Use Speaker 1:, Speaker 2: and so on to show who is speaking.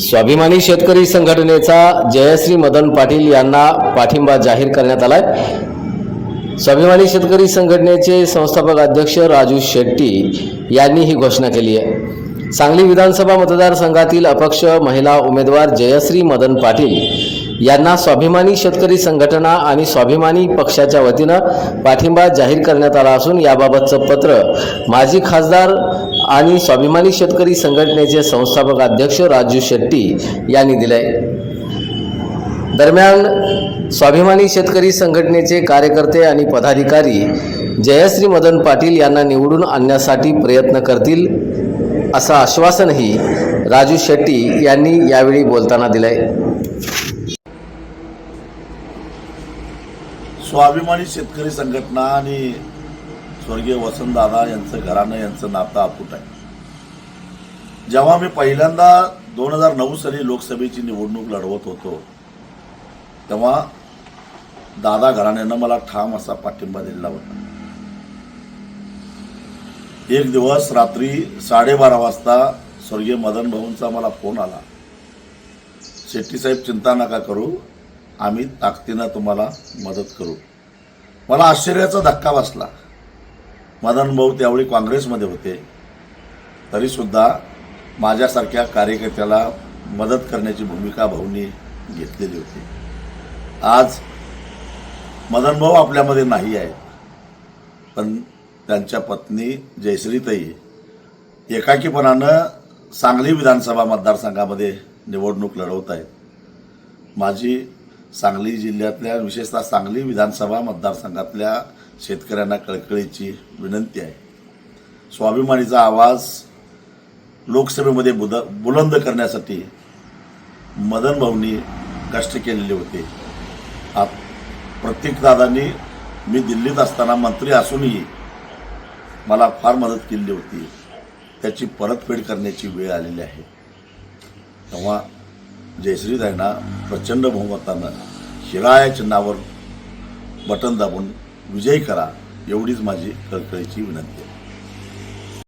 Speaker 1: स्वाभिमानी शेतकरी संघटनेचा जयश्री मदन पाटील यांना पाठिंबा जाहीर करण्यात आलाय। स्वाभिमानी शेतकरी संघटनेचे संस्थापक अध्यक्ष राजू शेट्टी यांनी ही घोषणा केली आहे। सांगली विधानसभा मतदारसंघातील अपक्ष महिला उमेदवार जयश्री मदन पाटील यांना स्वाभिमानी शेतकरी संघटना आणि स्वाभिमानी पक्षाच्या वतीनं पाठिंबा जाहीर करण्यात आला असून याबाबतचं पत्र माजी खासदार आणि स्वाभिमानी शेतकरी संघटनेचे संस्थापक अध्यक्ष राजू शेट्टी यांनी दिले। दरम्यान स्वाभिमानी शेतकरी संघटनेचे कार्यकर्ते आणि पदाधिकारी जयश्री मदन पाटील यांना निवडून आणण्यासाठी प्रयत्न करतील असं आश्वासनही राजू शेट्टी यांनी यावेळी बोलताना दिले।
Speaker 2: स्वाभिमानी शेतकरी संघटना आणि स्वर्गीय वसंतदादा यांचं घराणं यांचं नातं अतूट आहे। जेव्हा मी पहिल्यांदा 2009 साली लोकसभेची निवडणूक लढवत होतो तेव्हा दादा घराण्यानं मला ठाम असा पाठिंबा दिला होता। एक दिवस रात्री 12:30 वाजता स्वर्गीय मदन भाऊंचा मला फोन आला, शेट्टी साहेब चिंता नका करू, आम्ही ताकदीनं तुम्हाला मदत करू। मला आश्चर्याचा धक्का बसला। मदन भाऊ त्यावेळी काँग्रेसमध्ये होते, तरीसुद्धा माझ्यासारख्या कार्यकर्त्याला मदत करण्याची भूमिका भाऊंनी घेतलेली होती। आज मदन भाऊ आपल्यामध्ये नाही आहेत, पण त्यांच्या पत्नी जयश्रीताई एकाकीपणानं सांगली विधानसभा मतदारसंघामध्ये निवडणूक लढवत आहेत। माझी सांगली जिल्ह्यातल्या विशेषतः सांगली विधानसभा मतदारसंघातल्या शेतकऱ्यांना कळकळीची विनंती आहे, स्वाभिमानीचा आवाज लोकसभेमध्ये बुलंद करण्यासाठी मदन भाऊंनी कष्ट केलेले होते। प्रतीकदादांनी मी दिल्लीत असताना मंत्री असूनही मला फार मदत केली होती, त्याची परतफेड करण्याची वेळ आलेली आहे। तेव्हा जयश्रीताईंना प्रचंड बहुमतानं हिरा या चिन्हावर बटन दाबून विजयी करा, एवढीच माझी कळकळीची विनंती आहे।